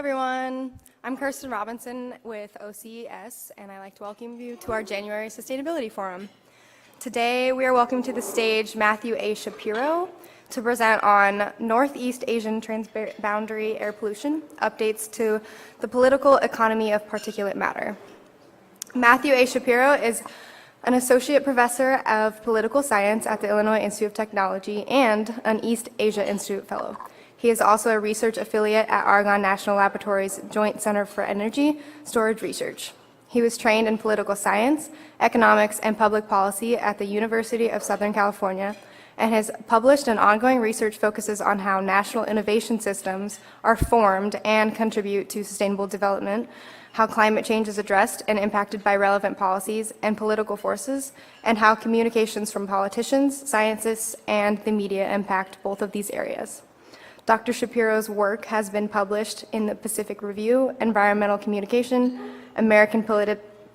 everyone. I'm Kirsten Robinson with OCES, and I'd like to welcome you to our January Sustainability Forum. Today, we are welcoming to the stage Matthew A. Shapiro to present on Northeast Asian Transboundary Air Pollution, updates to the political economy of particulate matter. Matthew A. Shapiro is an associate professor of political science at the Illinois Institute of Technology and an East Asia Institute fellow. He is also a research affiliate at Argonne National Laboratory's Joint Center for Energy Storage Research. He was trained in political science, economics, and public policy at the University of Southern California, and his published and ongoing research focuses on how national innovation systems are formed and contribute to sustainable development, how climate change is addressed and impacted by relevant policies and political forces, and how communications from politicians, scientists, and the media impact both of these areas. Dr. Shapiro's work has been published in the Pacific Review, Environmental Communication, American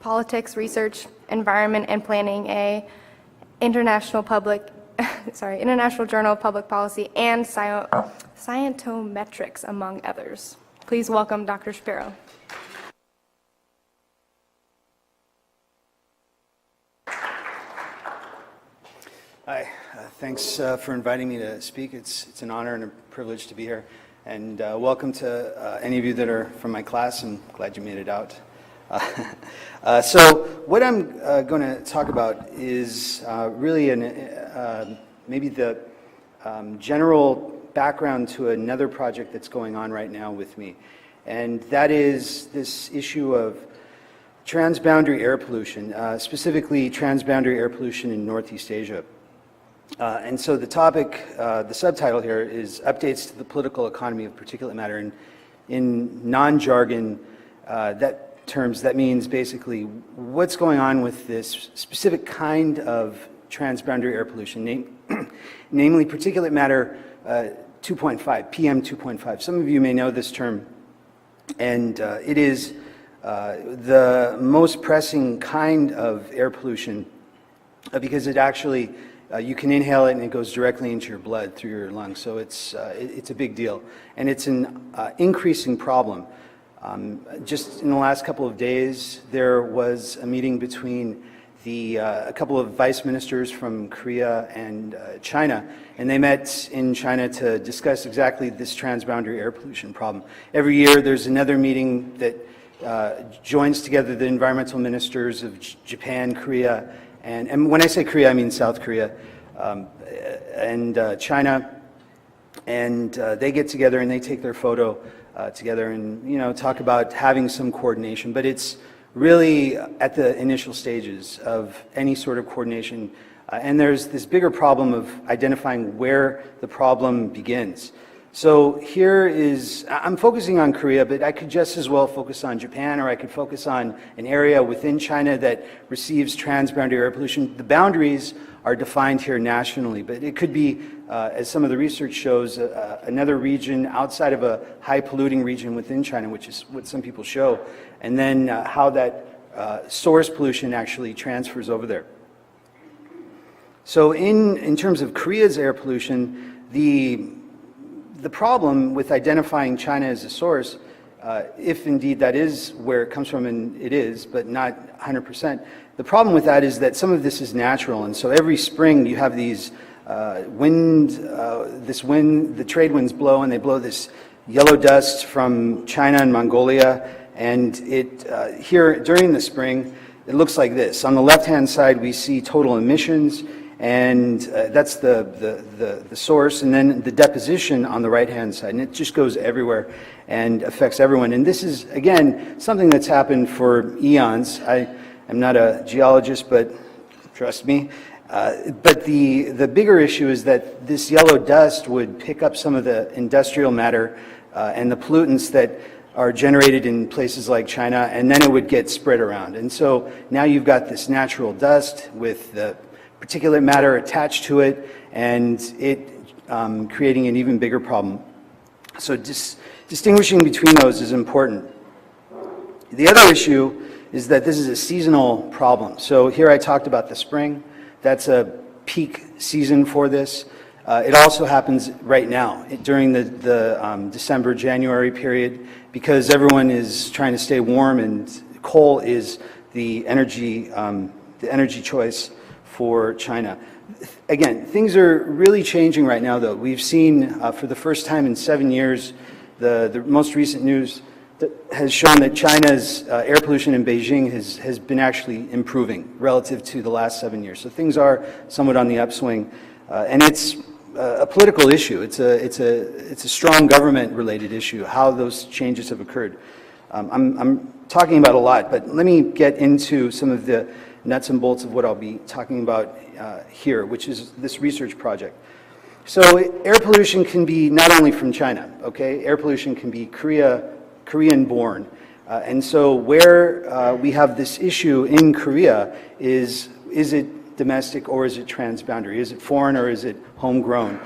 Politics Research, Environment and Planning A, International Journal of Public Policy, and Scientometrics, among others. Please welcome Dr. Shapiro. Hi, thanks for inviting me to speak. It's an honor and a privilege to be here. And welcome to any of you that are from my class. I'm glad you made it out. So what I'm going to talk about is really maybe the general background to another project that's going on right now with me. And that is this issue of transboundary air pollution, specifically transboundary air pollution in Northeast Asia. And so the topic, the subtitle here is Updates to the Political Economy of Particulate Matter. And in non-jargon terms, that means basically what's going on with this specific kind of transboundary air pollution, namely particulate matter 2.5, PM 2.5. Some of you may know this term, and it is the most pressing kind of air pollution because it actually you can inhale it and it goes directly into your blood through your lungs. So it's a big deal. And it's an increasing problem. Just in the last couple of days, there was a meeting between a couple of vice ministers from Korea and China. And they met in China to discuss exactly this transboundary air pollution problem. Every year, there's another meeting that joins together the environmental ministers of Japan, Korea, and when I say Korea, I mean South Korea, and China, and they get together and they take their photo together and talk about having some coordination. But it's really at the initial stages of any sort of coordination, and there's this bigger problem of identifying where the problem begins. So here is, I'm focusing on Korea, but I could just as well focus on Japan, or I could focus on an area within China that receives transboundary air pollution. The boundaries are defined here nationally, but it could be, as some of the research shows, another region outside of a high polluting region within China, which is what some people show, and then how that source pollution actually transfers over there. So in terms of Korea's air pollution, the problem with identifying China as a source, if indeed that is where it comes from, and it is, but not 100%, the problem with that is that some of this is natural. And so every spring you have these the trade winds blow, and they blow this yellow dust from China and Mongolia. And here during the spring, it looks like this. On the left-hand side, we see total emissions, and that's the source, and then the deposition on the right-hand side, and it just goes everywhere and affects everyone. And this is, again, something that's happened for eons. I am not a geologist, but trust me. But the bigger issue is that this yellow dust would pick up some of the industrial matter and the pollutants that are generated in places like China, and then it would get spread around. And so now you've got this natural dust with the particulate matter attached to it, and it creating an even bigger problem. So distinguishing between those is important. The other issue is that this is a seasonal problem. So here I talked about the spring. That's a peak season for this. It also happens right now during the December-January period because everyone is trying to stay warm and coal is the energy choice for China. Again, things are really changing right now, though. We've seen for the first time in 7 years, the most recent news that has shown that China's air pollution in Beijing has been actually improving relative to the last 7 years. So things are somewhat on the upswing, and it's a political issue. It's a strong government-related issue, how those changes have occurred. I'm talking about a lot, but let me get into some of the nuts and bolts of what I'll be talking about here, which is this research project. So air pollution can be not only from China, okay? Air pollution can be Korean-born. And so where we have this issue in Korea is it domestic or is it transboundary? Is it foreign or is it homegrown?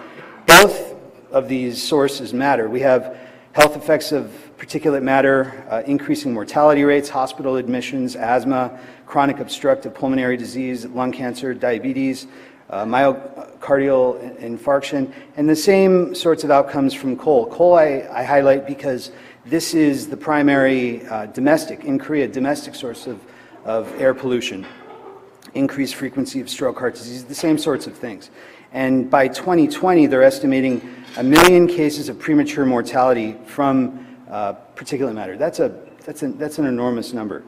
Both of these sources matter. We have health effects of particulate matter, increasing mortality rates, hospital admissions, asthma, chronic obstructive pulmonary disease, lung cancer, diabetes, myocardial infarction, and the same sorts of outcomes from coal. Coal I highlight because this is the primary in Korea, domestic source of air pollution. Increased frequency of stroke, heart disease, the same sorts of things. And by 2020, they're estimating 1 million cases of premature mortality from particulate matter. That's an enormous number.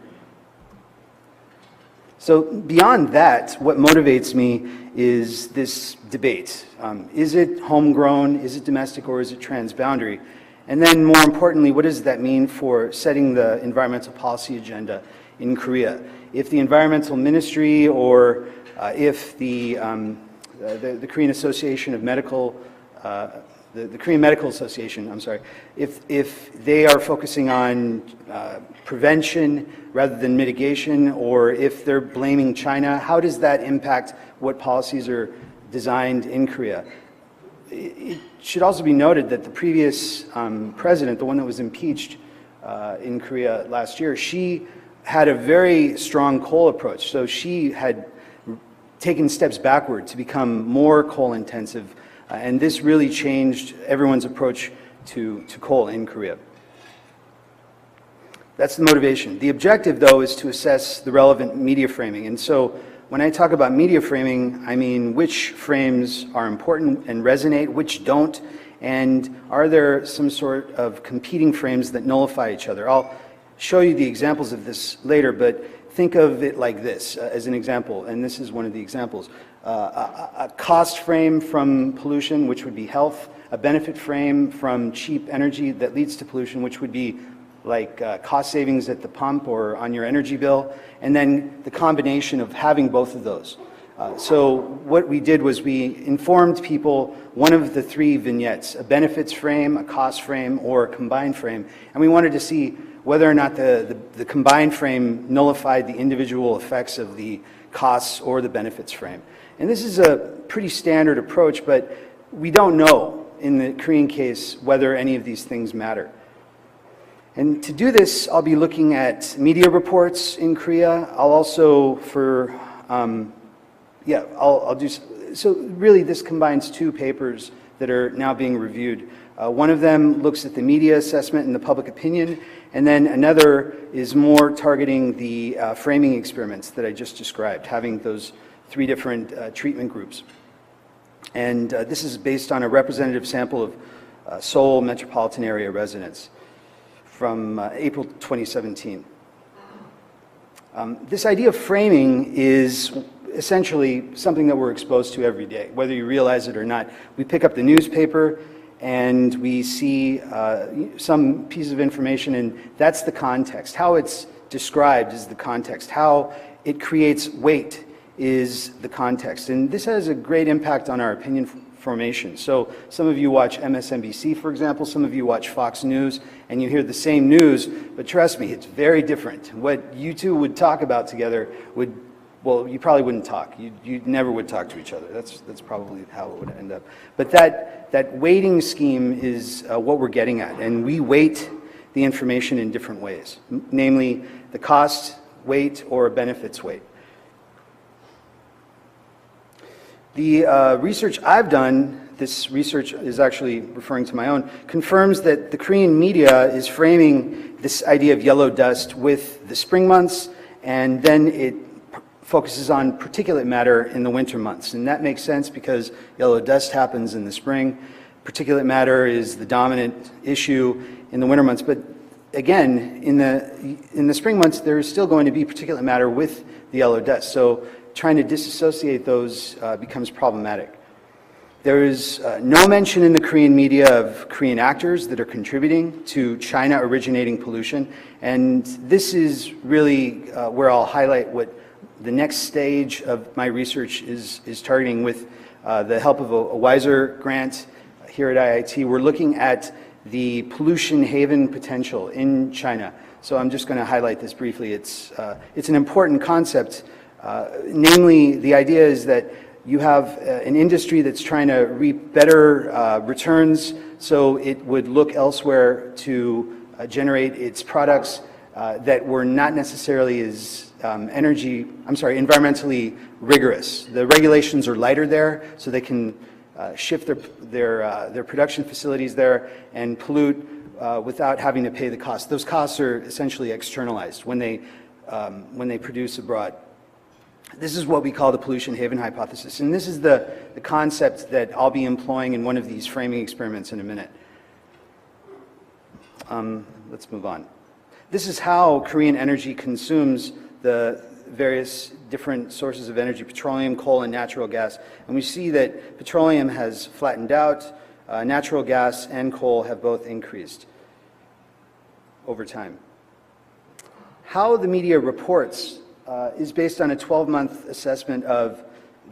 So beyond that, what motivates me is this debate. Is it homegrown, is it domestic, or is it transboundary? And then more importantly, what does that mean for setting the environmental policy agenda in Korea? If the environmental ministry or if the Korean Association of Medical, the Korean Medical Association, I'm sorry, if they are focusing on prevention rather than mitigation, or if they're blaming China, how does that impact what policies are designed in Korea? It should also be noted that the previous president, the one that was impeached in Korea last year, she had a very strong coal approach. So she had taken steps backward to become more coal intensive, and this really changed everyone's approach to coal in Korea. That's the motivation. The objective, though, is to assess the relevant media framing. And so when I talk about media framing, I mean which frames are important and resonate, which don't, and are there some sort of competing frames that nullify each other? I'll show you the examples of this later, but think of it like this as an example, and this is one of the examples. A cost frame from pollution, which would be health, a benefit frame from cheap energy that leads to pollution, which would be like cost savings at the pump or on your energy bill, and then the combination of having both of those. So what we did was we informed people one of the three vignettes, a benefits frame, a cost frame, or a combined frame, and we wanted to see whether or not the combined frame nullified the individual effects of the costs or the benefits frame. And this is a pretty standard approach, but we don't know in the Korean case whether any of these things matter. And to do this, I'll be looking at media reports in Korea. I'll also, I'll do, so really this combines two papers that are now being reviewed. One of them looks at the media assessment and the public opinion, and then another is more targeting the framing experiments that I just described, having those three different treatment groups. And this is based on a representative sample of Seoul metropolitan area residents from April 2017. This idea of framing is essentially something that we're exposed to every day, whether you realize it or not. We pick up the newspaper and we see some piece of information, and that's the context. How it's described is the context. How it creates weight is the context. And this has a great impact on our opinion formation. So some of you watch MSNBC, for example, some of you watch Fox News, and you hear the same news, but trust me, it's very different. What you two would talk about together would, well, you probably wouldn't talk. You never would talk to each other. That's probably how it would end up. But that weighting scheme is what we're getting at, and we weight the information in different ways, namely the cost weight or benefits weight. The research I've done this research is actually referring to my own, confirms that the Korean media is framing this idea of yellow dust with the spring months, and then it focuses on particulate matter in the winter months. And that makes sense because yellow dust happens in the spring. Particulate matter is the dominant issue in the winter months. But again, in the spring months, there is still going to be particulate matter with the yellow dust. So trying to disassociate those becomes problematic. There is no mention in the Korean media of Korean actors that are contributing to China originating pollution. And this is really where I'll highlight what the next stage of my research is targeting with the help of a WISER grant here at IIT. We're looking at the pollution haven potential in China. So I'm just going to highlight this briefly. It's an important concept. Namely, the idea is that you have an industry that's trying to reap better returns, so it would look elsewhere to generate its products that were not necessarily as environmentally rigorous. The regulations are lighter there, so they can shift their production facilities there and pollute without having to pay the cost. Those costs are essentially externalized when they produce abroad. This is what we call the pollution haven hypothesis, and this is the concept that I'll be employing in one of these framing experiments in a minute. Let's move on. This is how Korean energy consumes the various different sources of energy: petroleum, coal, and natural gas. And we see that petroleum has flattened out, natural gas and coal have both increased over time. How the media reports is based on a 12-month assessment of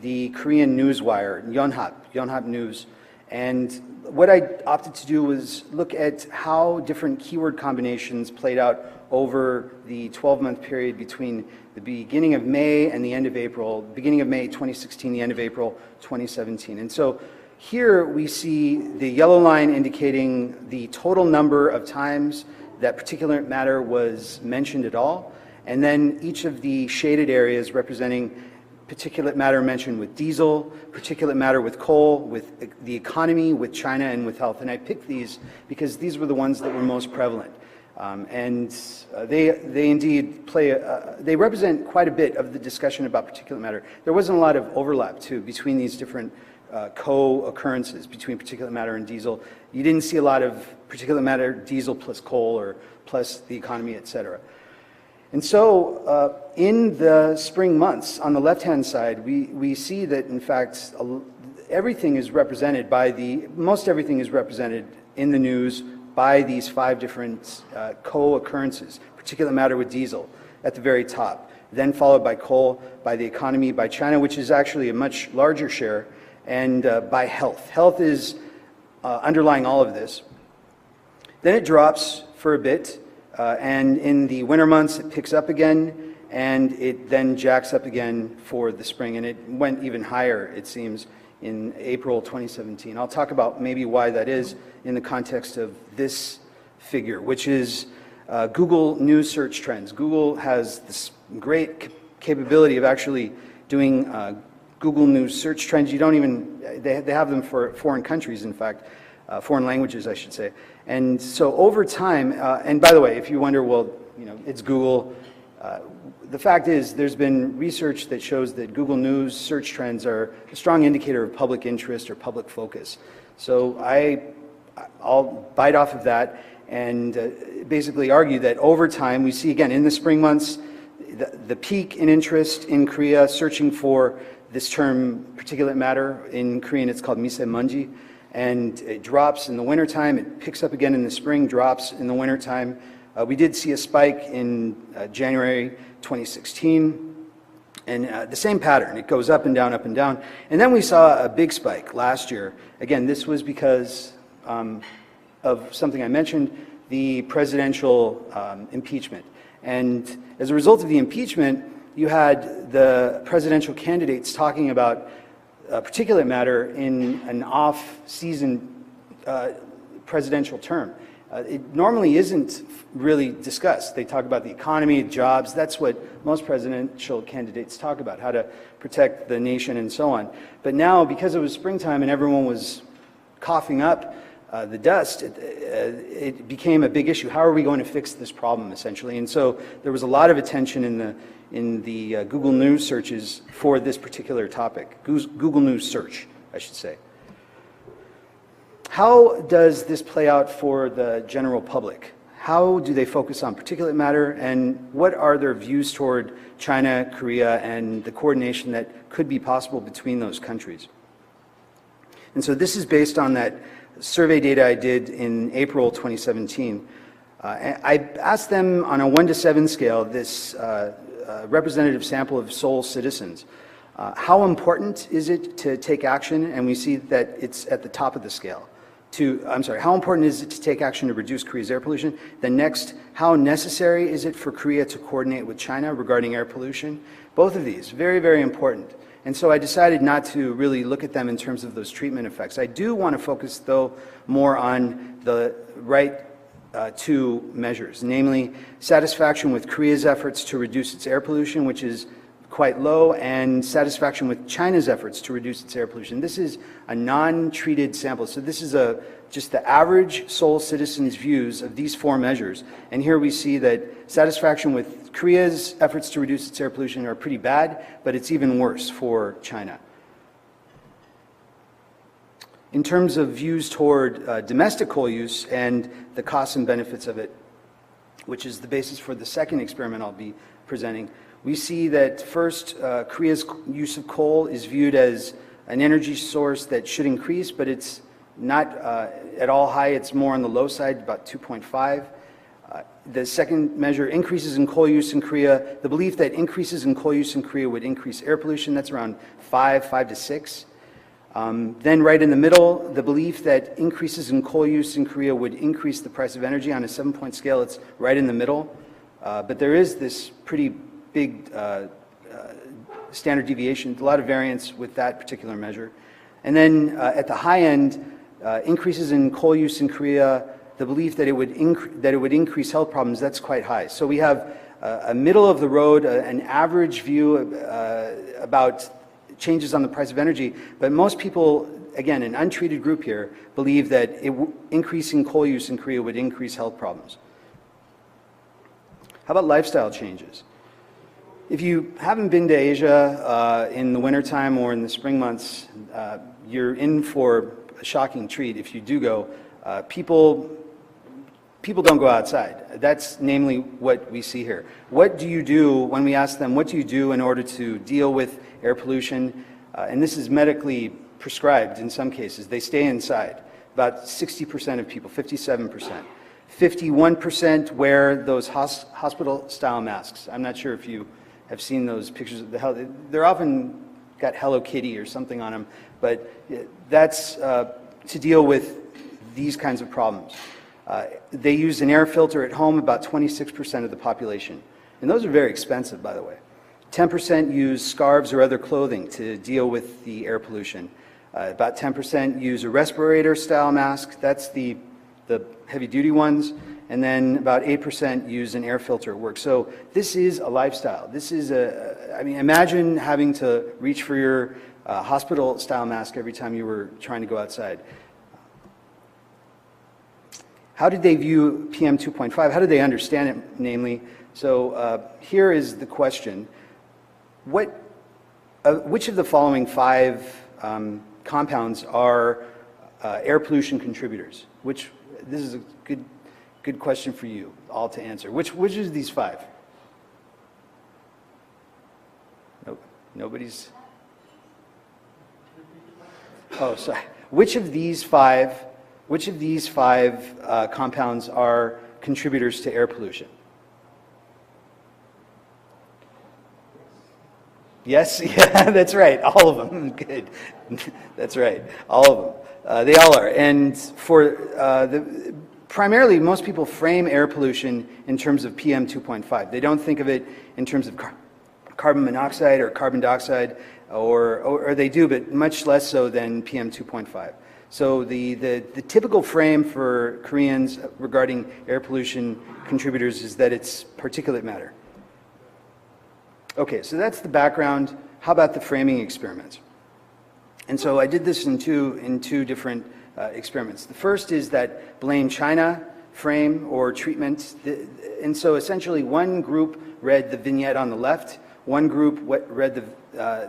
the Korean newswire, Yonhap News. And what I opted to do was look at how different keyword combinations played out over the 12-month period between the beginning of May and the end of April, beginning of May 2016, the end of April 2017. And so here we see the yellow line indicating the total number of times that particulate matter was mentioned at all, and then each of the shaded areas representing particulate matter mentioned with diesel, particulate matter with coal, with the economy, with China, and with health. And I picked these because these were the ones that were most prevalent. They indeed they represent quite a bit of the discussion about particulate matter. There wasn't a lot of overlap, too, between these different co-occurrences between particulate matter and diesel. You didn't see a lot of particulate matter, diesel plus coal, or plus the economy, et cetera. And so in the spring months, on the left-hand side, we see that, in fact, everything is represented by most everything is represented in the news by these 5 different co-occurrences: particulate matter with diesel at the very top, then followed by coal, by the economy, by China, which is actually a much larger share, and by health. Health is underlying all of this. Then it drops for a bit, and in the winter months it picks up again, and it then jacks up again for the spring, and it went even higher, it seems, in April 2017. I'll talk about maybe why that is in the context of this figure, which is Google News search trends. Google has this great capability of actually doing Google News search trends. You don't even, they have them for foreign countries, in fact, foreign languages, I should say. And so over time, and by the way, if you wonder, well, it's Google, the fact is there's been research that shows that Google News search trends are a strong indicator of public interest or public focus. So I'll bite off of that and basically argue that over time, we see again in the spring months, the peak in interest in Korea searching for this term particulate matter. In Korean, it's called misemonji, and it drops in the wintertime. It picks up again in the spring, drops in the wintertime. We did see a spike in January 2016, and the same pattern. It goes up and down, up and down. And then we saw a big spike last year. Again, this was because of something I mentioned, the presidential impeachment. And as a result of the impeachment, you had the presidential candidates talking about particulate matter in an off-season presidential term. It normally isn't really discussed. They talk about the economy, jobs. That's what most presidential candidates talk about, how to protect the nation and so on. But now, because it was springtime and everyone was coughing up the dust, it became a big issue. How are we going to fix this problem, essentially? And so there was a lot of attention in the Google News searches for this particular topic, Google News search, I should say. How does this play out for the general public? How do they focus on particulate matter, and what are their views toward China, Korea, and the coordination that could be possible between those countries? And so this is based on that survey data I did in April 2017. I asked them on a 1 to 7 scale, this representative sample of Seoul citizens, how important is it to take action? And we see that it's at the top of the scale. How important is it to take action to reduce Korea's air pollution? Then next, how necessary is it for Korea to coordinate with China regarding air pollution? Both of these, very, very important. And so I decided not to really look at them in terms of those treatment effects. I do want to focus, though, more on the right two measures, namely satisfaction with Korea's efforts to reduce its air pollution, which is quite low, and satisfaction with China's efforts to reduce its air pollution. This is a non-treated sample, so this is just the average Seoul citizens' views of these 4 measures. And here we see that satisfaction with Korea's efforts to reduce its air pollution are pretty bad, but it's even worse for China. In terms of views toward domestic coal use and the costs and benefits of it, which is the basis for the second experiment I'll be presenting, we see that first, Korea's use of coal is viewed as an energy source that should increase, but it's not at all high. It's more on the low side, about 2.5. The second measure, increases in coal use in Korea. The belief that increases in coal use in Korea would increase air pollution, that's around 5 to 6. Then right in the middle, the belief that increases in coal use in Korea would increase the price of energy. On a 7-point scale, it's right in the middle. But there is this pretty big standard deviation, a lot of variance with that particular measure. And then at the high end, increases in coal use in Korea, the belief that it would increase health problems, that's quite high. So we have a middle of the road, an average view about changes on the price of energy, but most people, again, an untreated group here, believe that increasing coal use in Korea would increase health problems. How about lifestyle changes? If you haven't been to Asia in the wintertime or in the spring months, you're in for a shocking treat. If you do go, people don't go outside. That's namely what we see here. What do you do when we ask them, what do you do in order to deal with air pollution? And this is medically prescribed in some cases. They stay inside. About 60% of people, 57%. 51% wear those hospital-style masks. I'm not sure if you have seen those pictures. They're often got Hello Kitty or something on them, but that's to deal with these kinds of problems. They use an air filter at home, about 26% of the population. And those are very expensive, by the way. 10% use scarves or other clothing to deal with the air pollution. About 10% use a respirator-style mask. That's the heavy-duty ones. And then about 8% use an air filter at work. So this is a lifestyle. This is imagine having to reach for your hospital-style mask every time you were trying to go outside. How did they view PM 2.5? How did they understand it, namely? So here is the question. Which of the following 5 compounds are air pollution contributors? This is a good question for you all to answer. Which of these 5? Nope. Nobody's. Oh, sorry. Which of these five compounds are contributors to air pollution? Yes, yeah, that's right. All of them. Good. That's right. All of them. They all are. And for primarily, most people frame air pollution in terms of PM 2.5. They don't think of it in terms of carbon monoxide or carbon dioxide, or they do, but much less so than PM 2.5. So the typical frame for Koreans regarding air pollution contributors is that it's particulate matter. Okay, so that's the background. How about the framing experiments? And so I did this in two different experiments. The first is that blame China frame or treatment. And so essentially one group read the vignette on the left, one group read the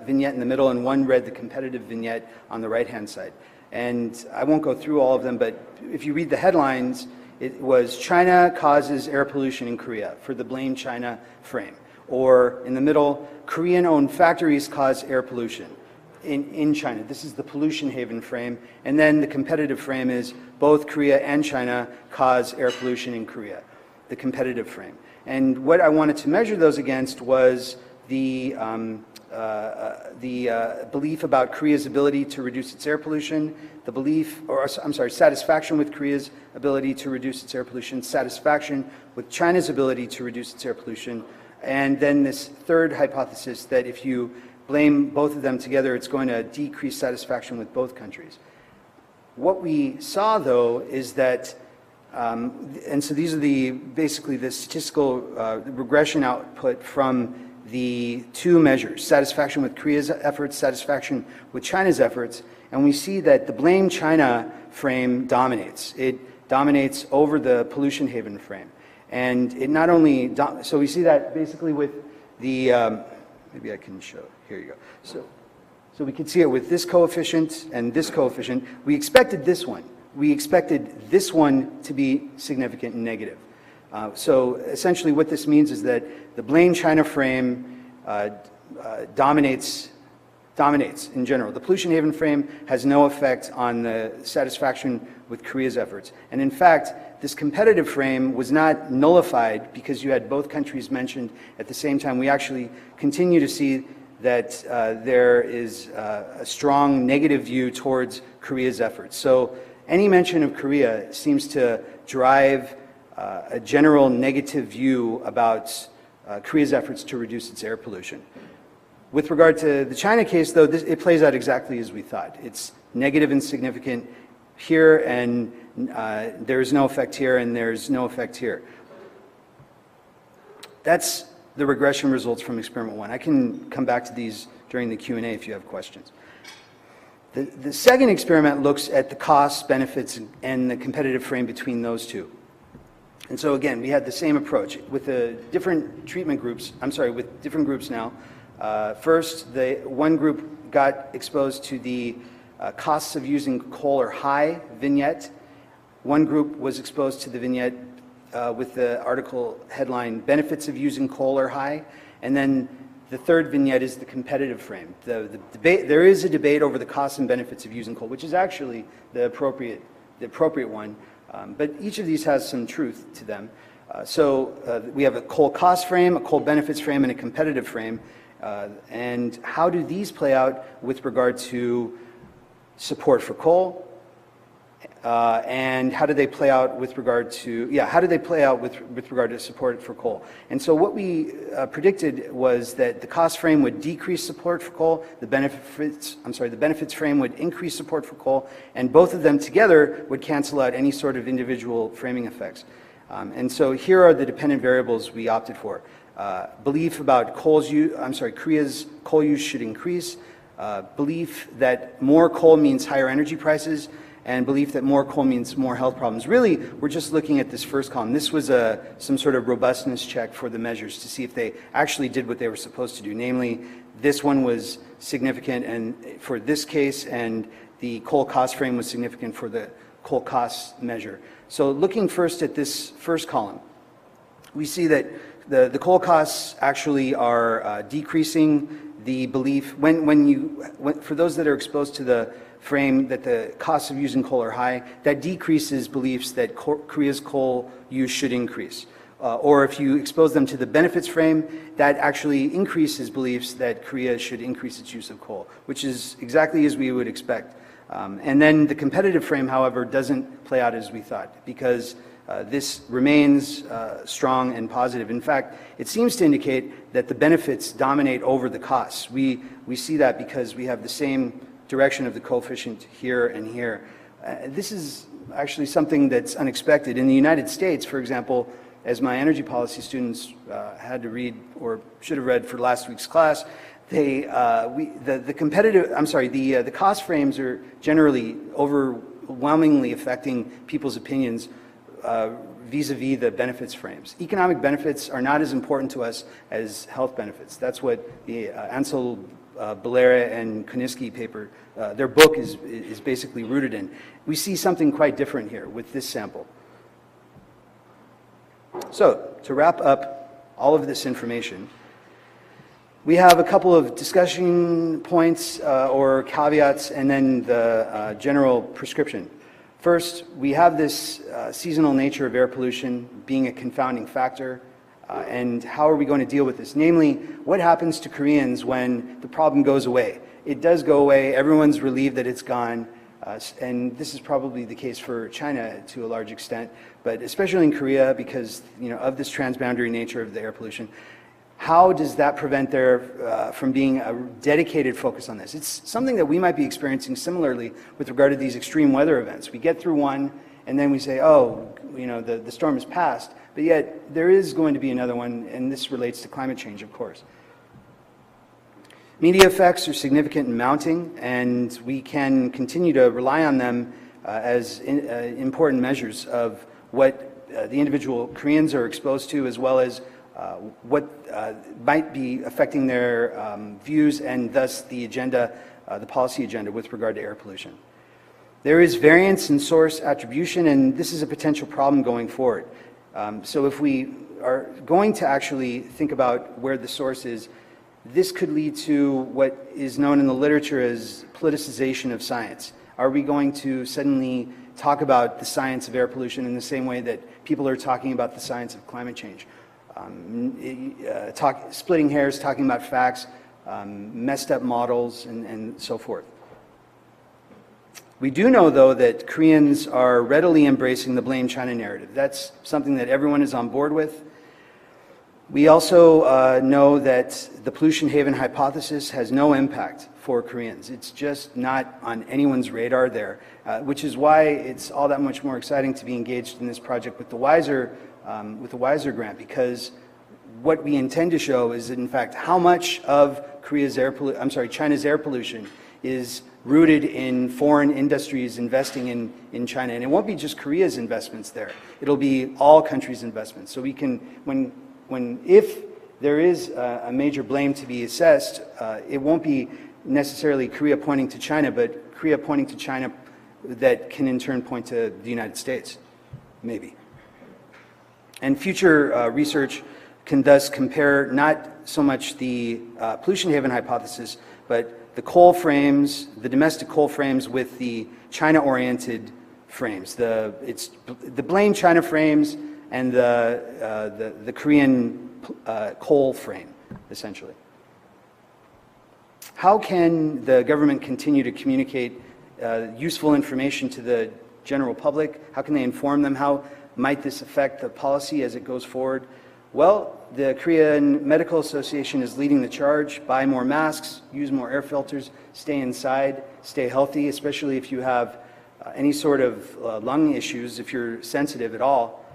vignette in the middle, and one read the competitive vignette on the right-hand side. And I won't go through all of them, but if you read the headlines, it was China causes air pollution in Korea for the blame China frame. Or in the middle, Korean-owned factories cause air pollution in China. This is the pollution haven frame. And then the competitive frame is both Korea and China cause air pollution in Korea, the competitive frame. And what I wanted to measure those against was the belief about Korea's ability to reduce its air pollution, satisfaction with Korea's ability to reduce its air pollution, satisfaction with China's ability to reduce its air pollution, and then this third hypothesis that if you blame both of them together, it's going to decrease satisfaction with both countries. What we saw, though, is that, and so these are basically the statistical regression output from the two measures, satisfaction with Korea's efforts, satisfaction with China's efforts, and we see that the blame China frame dominates. It dominates over the pollution haven frame. And it not only, so we see that basically with the, maybe I can show, here you go. So we can see it with this coefficient and this coefficient. We expected this one. We expected this one to be significant and negative. So essentially what this means is that the blame China frame dominates in general. The pollution haven frame has no effect on the satisfaction with Korea's efforts. And in fact, this competitive frame was not nullified because you had both countries mentioned at the same time. We actually continue to see that there is a strong negative view towards Korea's efforts. So any mention of Korea seems to drive a general negative view about Korea's efforts to reduce its air pollution. With regard to the China case, though, it plays out exactly as we thought. It's negative and significant here, and there's no effect here, and there's no effect here. That's the regression results from experiment 1. I can come back to these during the Q&A if you have questions. The second experiment looks at the costs, benefits, and the competitive frame between those two. And so again, we had the same approach with the different treatment groups, with different groups now. First, the one group got exposed to the costs of using coal or high vignette. One group was exposed to the vignette with the article headline, Benefits of Using Coal or High. And then the third vignette is the competitive frame. The debate, there is a debate over the costs and benefits of using coal, which is actually the appropriate one. But each of these has some truth to them. So we have a coal cost frame, a coal benefits frame, and a competitive frame. And how do these play out with regard to support for coal? And how do they play out with regard to, with regard to support for coal? And so what we predicted was that the cost frame would decrease support for coal, the benefits frame would increase support for coal, and both of them together would cancel out any sort of individual framing effects. And so here are the dependent variables we opted for. Belief about Korea's coal use should increase, belief that more coal means higher energy prices, and belief that more coal means more health problems. Really, we're just looking at this first column. This was some sort of robustness check for the measures to see if they actually did what they were supposed to do. Namely, this one was significant and for this case, and the coal cost frame was significant for the coal cost measure. So looking first at this first column, we see that the coal costs actually are decreasing the belief, for those that are exposed to the frame that the costs of using coal are high, that decreases beliefs that Korea's coal use should increase. Or if you expose them to the benefits frame, that actually increases beliefs that Korea should increase its use of coal, which is exactly as we would expect. And then the competitive frame, however, doesn't play out as we thought, because this remains strong and positive. In fact, it seems to indicate that the benefits dominate over the costs. We see that because we have the same direction of the coefficient here and here. This is actually something that's unexpected. In the United States, for example, as my energy policy students had to read or should have read for last week's class, the cost frames are generally overwhelmingly affecting people's opinions vis-a-vis the benefits frames. Economic benefits are not as important to us as health benefits. That's what the Ansel, Bellera, and Kuniski paper, their book is basically rooted in. We see something quite different here with this sample. So, to wrap up all of this information, we have a couple of discussion points or caveats, and then the general prescription. First, we have this seasonal nature of air pollution being a confounding factor, and how are we going to deal with this? Namely, what happens to Koreans when the problem goes away? It does go away, everyone's relieved that it's gone, and this is probably the case for China to a large extent, but especially in Korea because of this transboundary nature of the air pollution. How does that prevent there from being a dedicated focus on this? It's something that we might be experiencing similarly with regard to these extreme weather events. We get through one, and then we say, oh, the storm has passed, but yet there is going to be another one, and this relates to climate change, of course. Media effects are significant and mounting, and we can continue to rely on them as important measures of what the individual Koreans are exposed to, as well as what might be affecting their views and thus the agenda, the policy agenda with regard to air pollution. There is variance in source attribution, and this is a potential problem going forward. So if we are going to actually think about where the source is, this could lead to what is known in the literature as politicization of science. Are we going to suddenly talk about the science of air pollution in the same way that people are talking about the science of climate change? Splitting hairs, talking about facts, messed up models, and so forth. We do know, though, that Koreans are readily embracing the blame China narrative. That's something that everyone is on board with. We also know that the pollution haven hypothesis has no impact for Koreans. It's just not on anyone's radar there, which is why it's all that much more exciting to be engaged in this project with the WISER grant, because what we intend to show is that, in fact, how much of China's air pollution is rooted in foreign industries investing in China. And it won't be just Korea's investments there. It'll be all countries' investments. So we can, if there is a major blame to be assessed, it won't be necessarily Korea pointing to China, but Korea pointing to China that can in turn point to the United States, maybe. And future research can thus compare not so much the pollution haven hypothesis, but the coal frames, the domestic coal frames with the China-oriented frames. The blame China frames and the Korean coal frame, essentially. How can the government continue to communicate useful information to the general public? How can they inform them? How might this affect the policy as it goes forward? Well, the Korean Medical Association is leading the charge. Buy more masks, use more air filters, stay inside, stay healthy, especially if you have any sort of lung issues, if you're sensitive at all.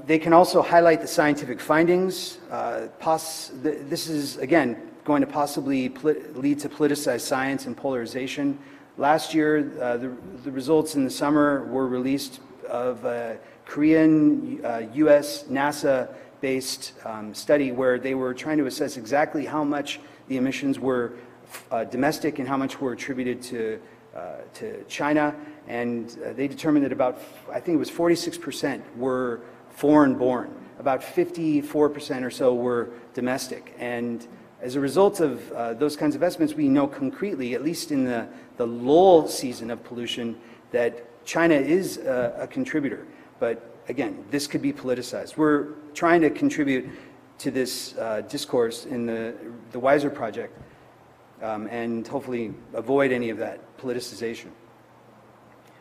They can also highlight the scientific findings. This is, again, going to possibly lead to politicized science and polarization. Last year, the results in the summer were released of a Korean, US, NASA-based study where they were trying to assess exactly how much the emissions were domestic and how much were attributed to China. And they determined that about, I think it was 46% were foreign-born. About 54% or so were domestic. And as a result of those kinds of estimates, we know concretely, at least in the lull season of pollution, that China is a contributor. But again, this could be politicized. We're trying to contribute to this discourse in the WISER project and hopefully avoid any of that politicization.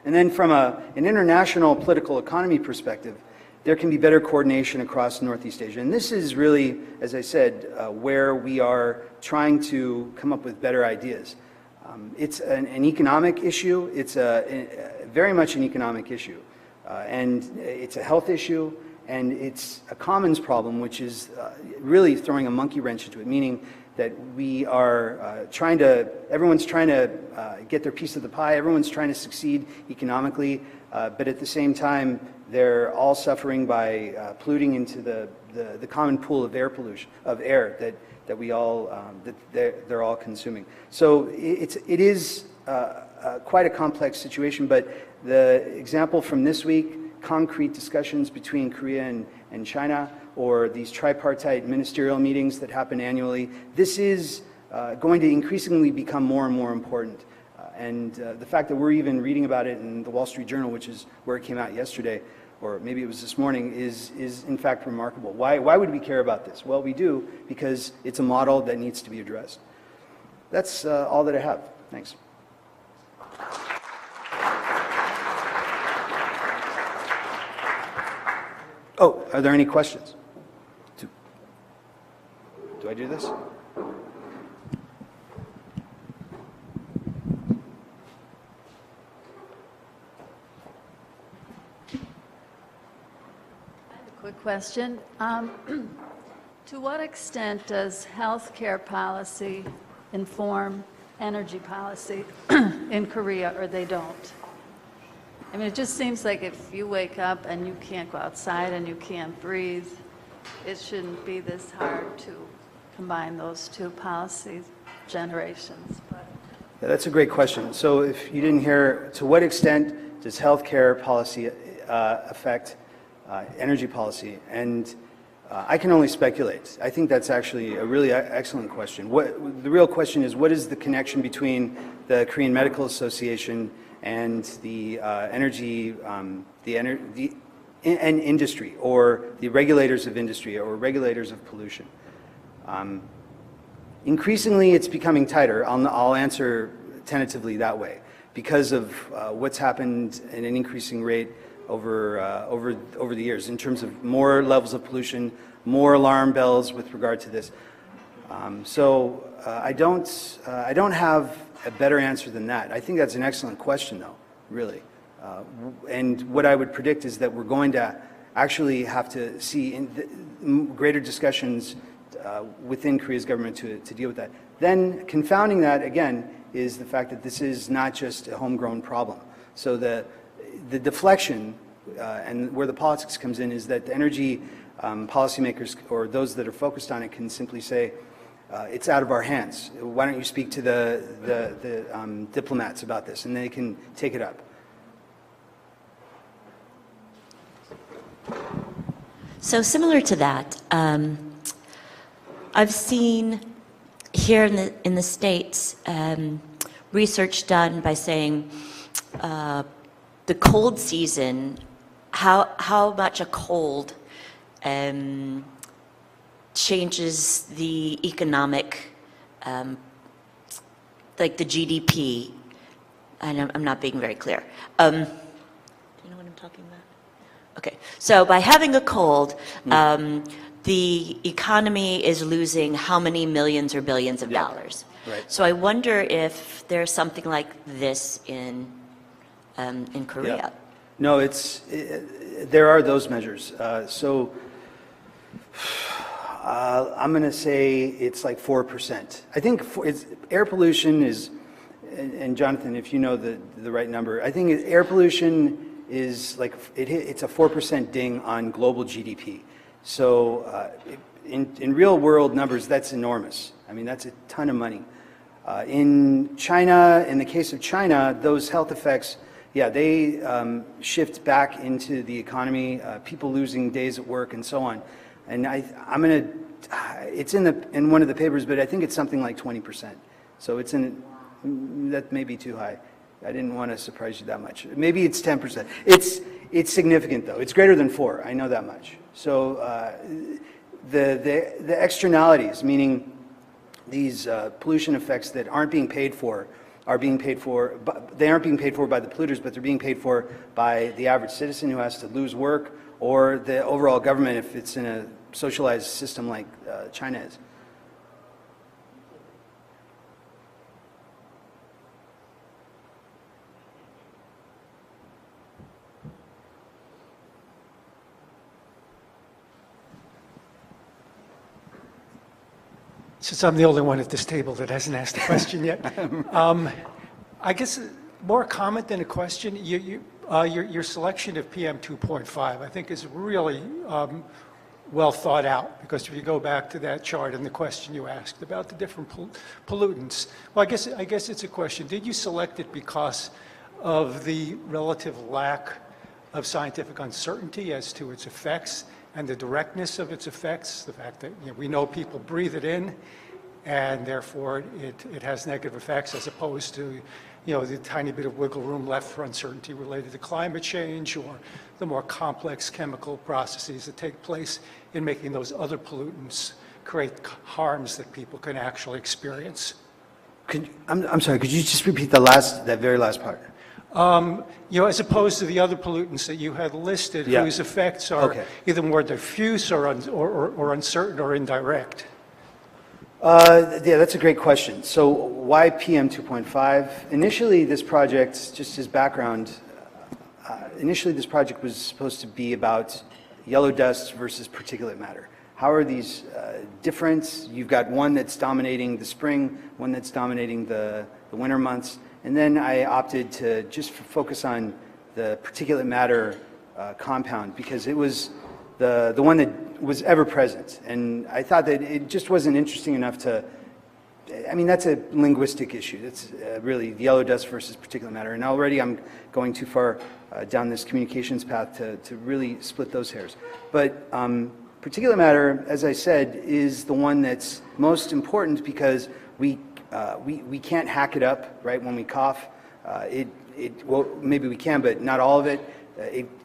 And then from an international political economy perspective, there can be better coordination across Northeast Asia. And this is really, as I said, where we are trying to come up with better ideas. It's an economic issue. It's very much an economic issue. And it's a health issue, and it's a commons problem, which is really throwing a monkey wrench into it, meaning that we are everyone's trying to get their piece of the pie, everyone's trying to succeed economically, but at the same time, they're all suffering by polluting into the common pool of air pollution, of air that we all, they're all consuming. So it is quite a complex situation, but the example from this week, concrete discussions between Korea and China, or these tripartite ministerial meetings that happen annually, this is going to increasingly become more and more important. And the fact that we're even reading about it in the Wall Street Journal, which is where it came out yesterday, or maybe it was this morning, is in fact remarkable. Why would we care about this? Well, we do because it's a model that needs to be addressed. That's all that I have. Thanks. Oh, are there any questions? Do I do this? Quick question. To what extent does healthcare policy inform energy policy in Korea, or they don't? I mean, it just seems like if you wake up and you can't go outside and you can't breathe, it shouldn't be this hard to combine those two policy generations. But Yeah, that's a great question. So if you didn't hear, to what extent does healthcare policy affect energy policy? And I can only speculate. I think that's actually a really excellent question. The real question is, what is the connection between the Korean Medical Association and the industry, or the regulators of industry, or regulators of pollution? Increasingly, it's becoming tighter. I'll answer tentatively that way, because of what's happened at an increasing rate over the years in terms of more levels of pollution, more alarm bells with regard to this. So I don't have a better answer than that. I think that's an excellent question, though, really. And what I would predict is that we're going to actually have to see greater discussions within Korea's government to deal with that. Then confounding that, again, is the fact that this is not just a homegrown problem. So the deflection and where the politics comes in is that the energy policymakers, or those that are focused on it, can simply say, it's out of our hands. Why don't you speak to the diplomats about this, and they can take it up. So similar to that, I've seen here in the States research done by saying the cold season, how much a cold changes the economic, like the GDP, and I'm not being very clear. Do you know what I'm talking about? Okay, so by having a cold, the economy is losing how many millions or billions of dollars? Right. So I wonder if there's something like this in Korea. Yeah. No, there are those measures. I'm going to say it's like 4%. I think air pollution is, and Jonathan, if you know the right number, I think air pollution is like, it's a 4% ding on global GDP. So in real world numbers, that's enormous. I mean, that's a ton of money. In China, in the case of China, those health effects, yeah, they shift back into the economy, people losing days at work and so on. And it's in one of the papers, but I think it's something like 20%. So that may be too high. I didn't want to surprise you that much. Maybe it's 10%. It's significant, though. It's greater than 4. I know that much. So the externalities, meaning these pollution effects that aren't being paid for, they aren't being paid for by the polluters, but they're being paid for by the average citizen who has to lose work, or the overall government if it's in a socialized system like China is. Since I'm the only one at this table that hasn't asked a question yet, I guess more a comment than a question. Your selection of PM 2.5, I think, is really well thought out, because if you go back to that chart and the question you asked about the different pollutants, well, I guess it's a question. Did you select it because of the relative lack of scientific uncertainty as to its effects and the directness of its effects, the fact that we know people breathe it in and therefore it has negative effects, as opposed to the tiny bit of wiggle room left for uncertainty related to climate change or the more complex chemical processes that take place in making those other pollutants create harms that people can actually experience? I'm sorry, could you just repeat that very last part? As opposed to the other pollutants that you had listed, Yeah. whose effects are either more diffuse or uncertain or indirect. Yeah, that's a great question. So why PM 2.5? Initially, this project, just as background, initially this project was supposed to be about yellow dust versus particulate matter. How are these different? You've got one that's dominating the spring, one that's dominating the winter months, and then I opted to just focus on the particulate matter compound, because it was the one that was ever present, and I thought that it just wasn't interesting enough to. I mean, that's a linguistic issue. That's really yellow dust versus particulate matter, and already I'm going too far down this communications path to really split those hairs. But particulate matter, as I said, is the one that's most important, because we can't hack it up, right, when we cough. Well, maybe we can, but not all of it.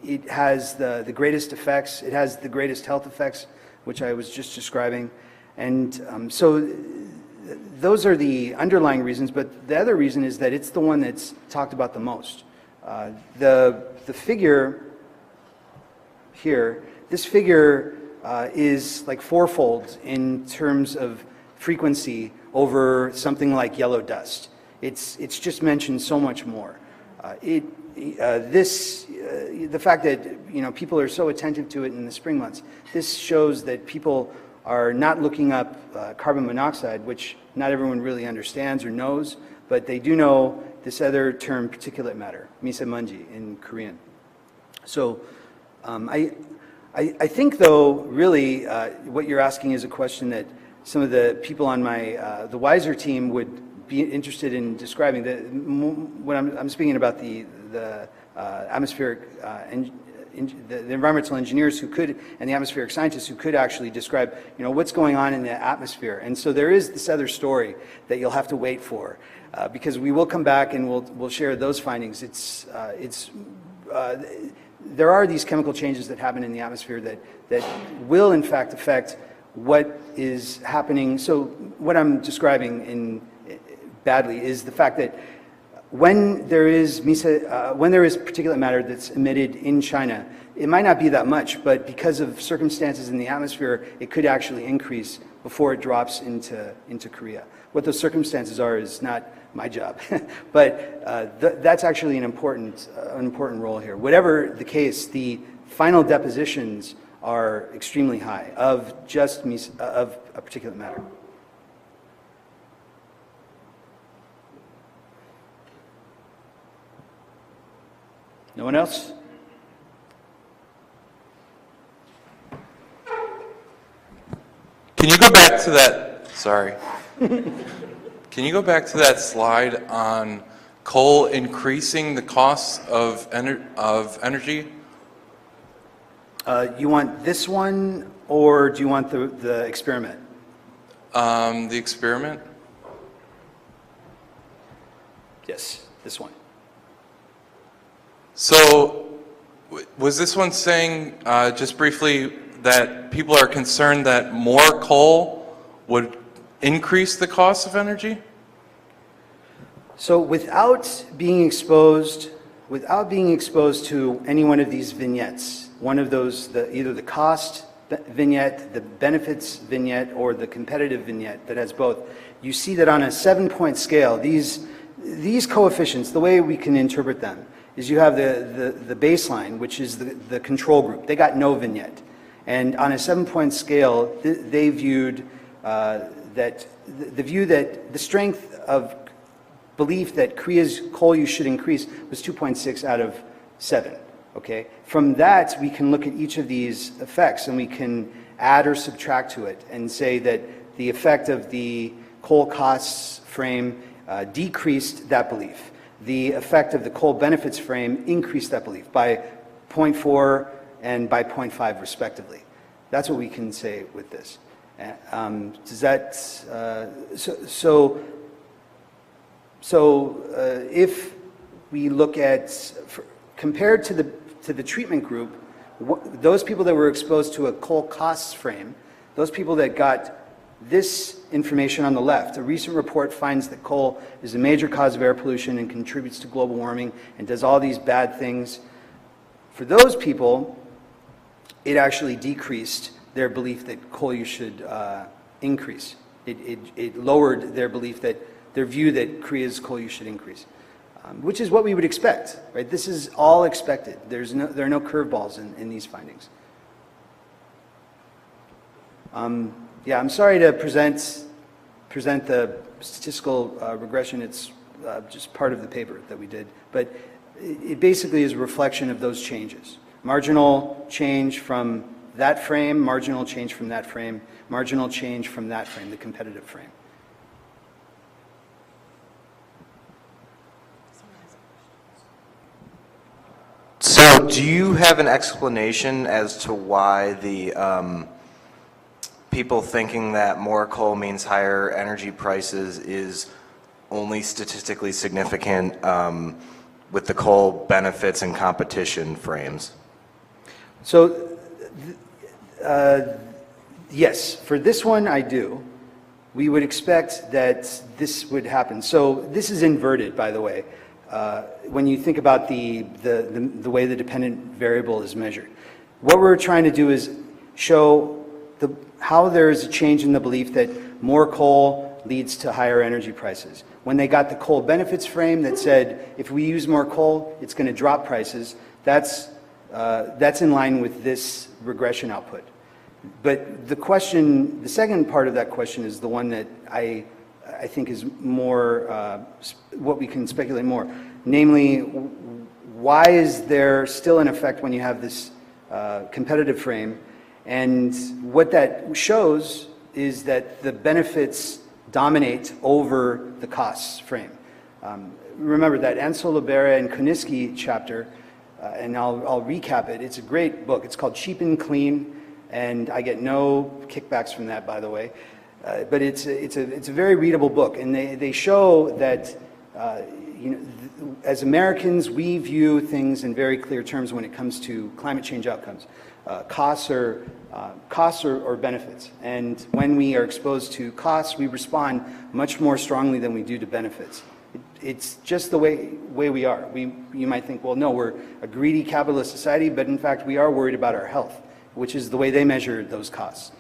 It has the greatest effects. It has the greatest health effects, which I was just describing. And so those are the underlying reasons, but the other reason is that it's the one that's talked about the most. The figure here, this figure is like fourfold in terms of frequency over something like yellow dust. It's just mentioned so much more. The fact that people are so attentive to it in the spring months, this shows that people are not looking up carbon monoxide, which not everyone really understands or knows, but they do know this other term, particulate matter, miseonmungi in Korean. So I think, though, really what you're asking is a question that some of the people on the WISER team would be interested in describing. When I'm speaking about the atmospheric and the environmental engineers who could, and the atmospheric scientists who could actually describe, what's going on in the atmosphere. And so there is this other story that you'll have to wait for, because we will come back and we'll share those findings. There are these chemical changes that happen in the atmosphere that will in fact affect what is happening. So what I'm describing badly is the fact that when there is particulate matter that's emitted in China, it might not be that much, but because of circumstances in the atmosphere, it could actually increase before it drops into Korea. What those circumstances are is not my job, but that's actually an important role here. Whatever the case, the final depositions are extremely high of a particulate matter. No one else? Can you go back to that? Sorry. Can you go back to that slide on coal increasing the cost of energy? You want this one, or do you want the experiment? The experiment? Yes, this one. So, was this one saying, just briefly, that people are concerned that more coal would increase the cost of energy? So without being exposed to any one of these vignettes, one of those, either the cost vignette, the benefits vignette, or the competitive vignette that has both, you see that on a 7-point scale, these coefficients, the way we can interpret them is you have the baseline, which is the control group. They got no vignette. And on a 7-point scale, they viewed that the view that the strength of belief that Korea's coal use should increase was 2.6 out of 7, okay? From that, we can look at each of these effects and we can add or subtract to it and say that the effect of the coal costs frame decreased that belief. The effect of the coal benefits frame increased that belief by 0.4 and by 0.5 respectively. That's what we can say with this. Does that, if we look at, compared to the treatment group, those people that were exposed to a coal costs frame, those people that got this information on the left, a recent report finds that coal is a major cause of air pollution and contributes to global warming and does all these bad things. For those people, it actually decreased their belief that coal use should increase. It lowered their belief that, their view that Korea's coal use should increase, which is what we would expect, right? This is all expected. There are no curveballs in these findings. Yeah, I'm sorry to present the statistical regression. It's just part of the paper that we did, but it basically is a reflection of those changes. Marginal change from that frame, marginal change from that frame, marginal change from that frame, the competitive frame. So do you have an explanation as to why the people thinking that more coal means higher energy prices is only statistically significant with the coal benefits and competition frames? So, yes, for this one I do. We would expect that this would happen. So this is inverted, by the way, when you think about the way the dependent variable is measured. What we're trying to do is show how there is a change in the belief that more coal leads to higher energy prices. When they got the coal benefits frame that said, if we use more coal, it's going to drop prices, that's in line with this regression output. But the question, the second part of that question is the one that I think is more, what we can speculate more. Namely, why is there still an effect when you have this competitive frame? And what that shows is that the benefits dominate over the costs frame. Remember that Ansel Libera and Kuniski chapter, and I'll recap it. It's a great book. It's called Cheap and Clean, and I get no kickbacks from that, by the way. But it's a very readable book, and they show that as Americans, we view things in very clear terms when it comes to climate change outcomes. Costs or benefits. And when we are exposed to costs, we respond much more strongly than we do to benefits. It's just the way we are. You might think, well, no, we're a greedy capitalist society, but in fact, we are worried about our health, which is the way they measure those costs.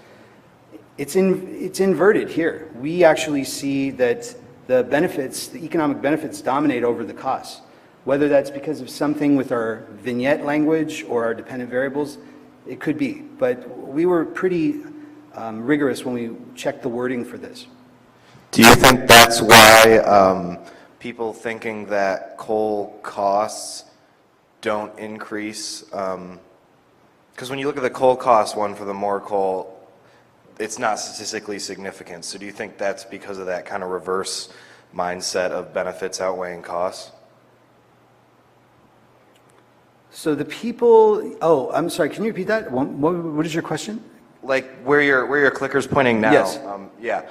It's inverted here. We actually see that the benefits, the economic benefits, dominate over the costs. Whether that's because of something with our vignette language or our dependent variables, it could be. But we were pretty rigorous when we checked the wording for this. Do you think that's why people thinking that coal costs don't increase? Because when you look at the coal cost one for the more coal, it's not statistically significant. So do you think that's because of that kind of reverse mindset of benefits outweighing costs? So the people, oh, I'm sorry, can you repeat that? What is your question? Like where your clicker's pointing now. Yes. Yeah,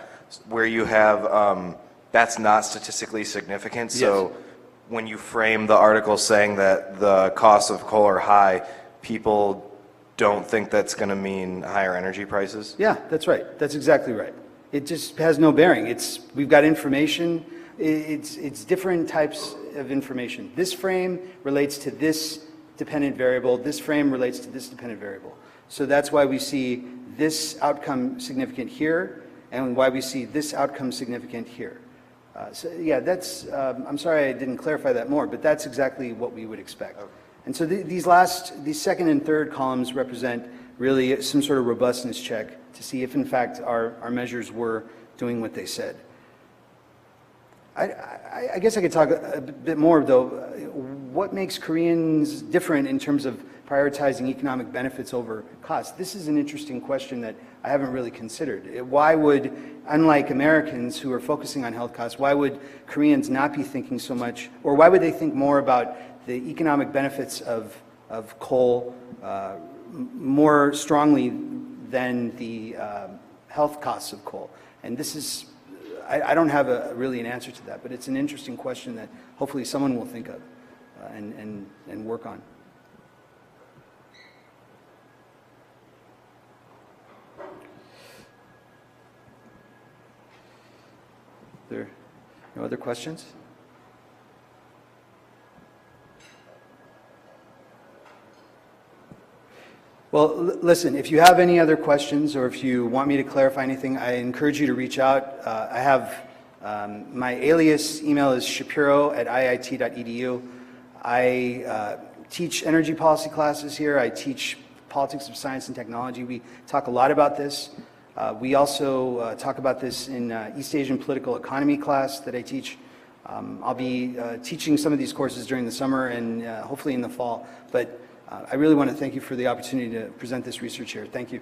where you have, that's not statistically significant. So Yes. when you frame the article saying that the costs of coal are high, people don't think that's going to mean higher energy prices? Yeah, that's right. That's exactly right. It just has no bearing. We've got information. It's different types of information. This frame relates to this dependent variable. This frame relates to this dependent variable. So that's why we see this outcome significant here, and why we see this outcome significant here. So yeah, that's, I'm sorry I didn't clarify that more, but that's exactly what we would expect. Okay. And so these second and third columns represent really some sort of robustness check to see if in fact our measures were doing what they said. I guess I could talk a bit more, though. What makes Koreans different in terms of prioritizing economic benefits over cost? This is an interesting question that I haven't really considered. Why would, unlike Americans who are focusing on health costs, why would Koreans not be thinking so much, or why would they think more about the economic benefits of coal more strongly than the health costs of coal? And this is, I don't have really an answer to that, but it's an interesting question that hopefully someone will think of and work on. There no other questions? Well, listen, if you have any other questions or if you want me to clarify anything, I encourage you to reach out. I have my alias email is shapiro@iit.edu. I teach energy policy classes here. I teach politics of science and technology. We talk a lot about this. We also talk about this in East Asian political economy class that I teach. I'll be teaching some of these courses during the summer and hopefully in the fall. But I really want to thank you for the opportunity to present this research here. Thank you.